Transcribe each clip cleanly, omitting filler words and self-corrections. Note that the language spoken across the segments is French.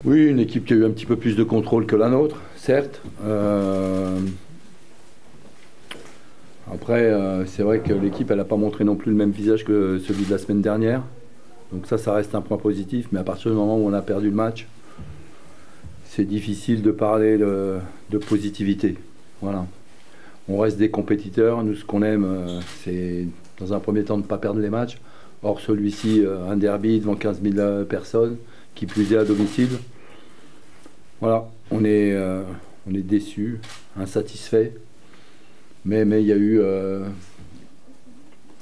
Oui, une équipe qui a eu un petit peu plus de contrôle que la nôtre, certes. Après, c'est vrai que l'équipe, elle n'a pas montré non plus le même visage que celui de la semaine dernière. Donc ça reste un point positif. Mais à partir du moment où on a perdu le match, c'est difficile de parler de positivité. Voilà. On reste des compétiteurs. Nous, ce qu'on aime, c'est dans un premier temps de ne pas perdre les matchs. Or, celui-ci, un derby devant 15 000 personnes, qui plus est à domicile. Voilà, on est déçus, insatisfaits. Mais il y a eu...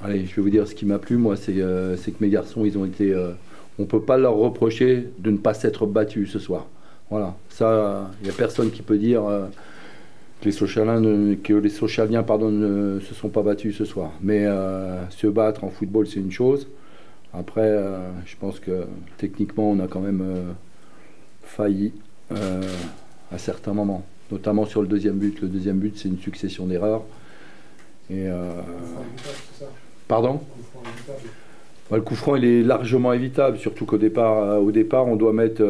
allez, je vais vous dire ce qui m'a plu, moi, c'est que mes garçons, ils ont été... on ne peut pas leur reprocher de ne pas s'être battus ce soir. Voilà, ça, il n'y a personne qui peut dire que les Sochaliens ne se sont pas battus ce soir. Mais se battre en football, c'est une chose. Après, je pense que techniquement, on a quand même failli à certains moments, notamment sur le deuxième but. Le deuxième but, c'est une succession d'erreurs. Et pardon ? Le coup franc, il est largement évitable, surtout qu'au départ, on doit mettre,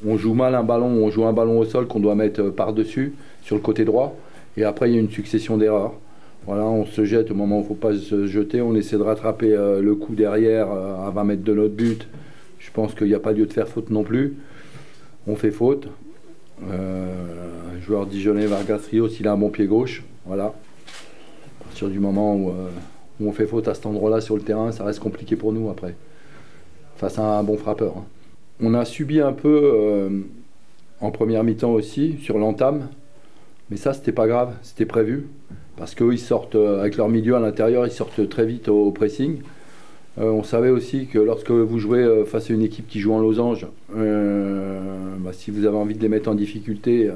on joue mal un ballon, on joue un ballon au sol qu'on doit mettre par-dessus, sur le côté droit. Et après, il y a une succession d'erreurs. Voilà, on se jette au moment où il ne faut pas se jeter. On essaie de rattraper le coup derrière à 20 mètres de notre but. Je pense qu'il n'y a pas lieu de faire faute non plus. On fait faute. Un joueur dijonnais, Vargas Rios, il a un bon pied gauche. Voilà. À partir du moment où on fait faute à cet endroit-là sur le terrain, ça reste compliqué pour nous après. Face à un bon frappeur. Hein. On a subi un peu en première mi-temps aussi, sur l'entame. Mais ça, c'était pas grave, c'était prévu. Parce qu'eux, ils sortent, avec leur milieu à l'intérieur, ils sortent très vite au pressing. On savait aussi que lorsque vous jouez face à une équipe qui joue en losange, si vous avez envie de les mettre en difficulté, il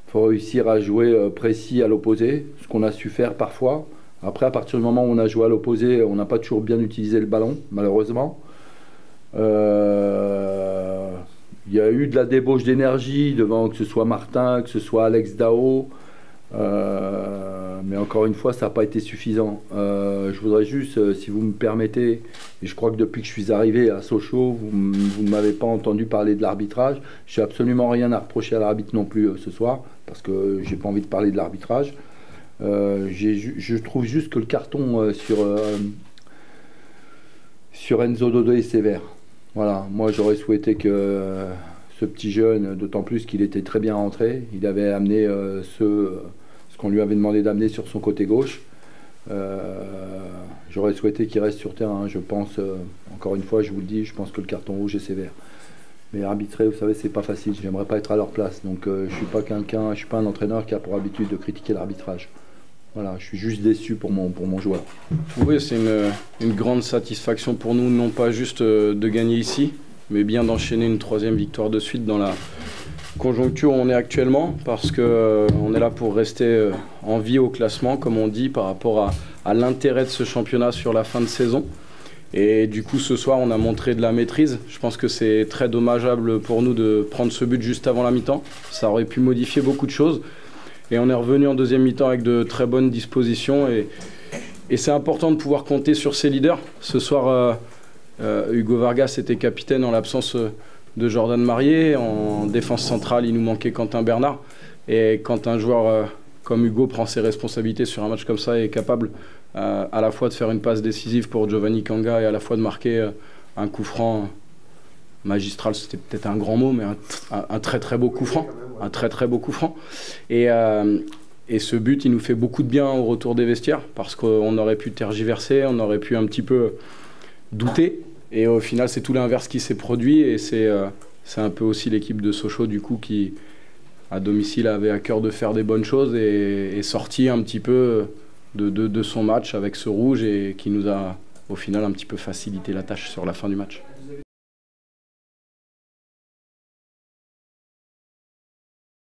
faut réussir à jouer précis à l'opposé, ce qu'on a su faire parfois. Après, à partir du moment où on a joué à l'opposé, on n'a pas toujours bien utilisé le ballon, malheureusement. Il y a eu de la débauche d'énergie devant que ce soit Martin, que ce soit Alex Dao. Mais encore une fois, ça n'a pas été suffisant. Je voudrais juste, si vous me permettez, et je crois que depuis que je suis arrivé à Sochaux, vous ne m'avez pas entendu parler de l'arbitrage. Je n'ai absolument rien à reprocher à l'arbitre non plus ce soir, parce que j'ai pas envie de parler de l'arbitrage. Je trouve juste que le carton sur Enzo Dodo est sévère. Voilà, moi j'aurais souhaité que ce petit jeune, d'autant plus qu'il était très bien rentré, il avait amené ce qu'on lui avait demandé d'amener sur son côté gauche. J'aurais souhaité qu'il reste sur terrain. Je pense, encore une fois, je vous le dis, je pense que le carton rouge est sévère. Mais arbitrer, vous savez, c'est pas facile. J'aimerais pas être à leur place. Donc je suis pas un entraîneur qui a pour habitude de critiquer l'arbitrage. Voilà, je suis juste déçu pour mon joueur. Oui, c'est une grande satisfaction pour nous, non pas juste de gagner ici, mais bien d'enchaîner une troisième victoire de suite dans la conjoncture où on est actuellement, parce qu'on est là pour rester en vie au classement, comme on dit, par rapport à l'intérêt de ce championnat sur la fin de saison. Et du coup, ce soir, on a montré de la maîtrise. Je pense que c'est très dommageable pour nous de prendre ce but juste avant la mi-temps. Ça aurait pu modifier beaucoup de choses. Et on est revenu en deuxième mi-temps avec de très bonnes dispositions. Et c'est important de pouvoir compter sur ses leaders. Ce soir, Hugo Vargas était capitaine en l'absence de Jordan Marié. En défense centrale, il nous manquait Quentin Bernard. Et quand un joueur comme Hugo prend ses responsabilités sur un match comme ça et est capable à la fois de faire une passe décisive pour Giovanni Kanga et à la fois de marquer un coup franc magistral, c'était peut-être un grand mot, mais un très très beau coup franc. Un très très beau coup franc. Et ce but, il nous fait beaucoup de bien au retour des vestiaires, parce qu'on aurait pu tergiverser, on aurait pu un petit peu douter. Et au final, c'est tout l'inverse qui s'est produit. Et c'est un peu aussi l'équipe de Sochaux, du coup, qui, à domicile, avait à cœur de faire des bonnes choses et est sorti un petit peu de son match avec ce rouge et qui nous a, au final, un petit peu facilité la tâche sur la fin du match.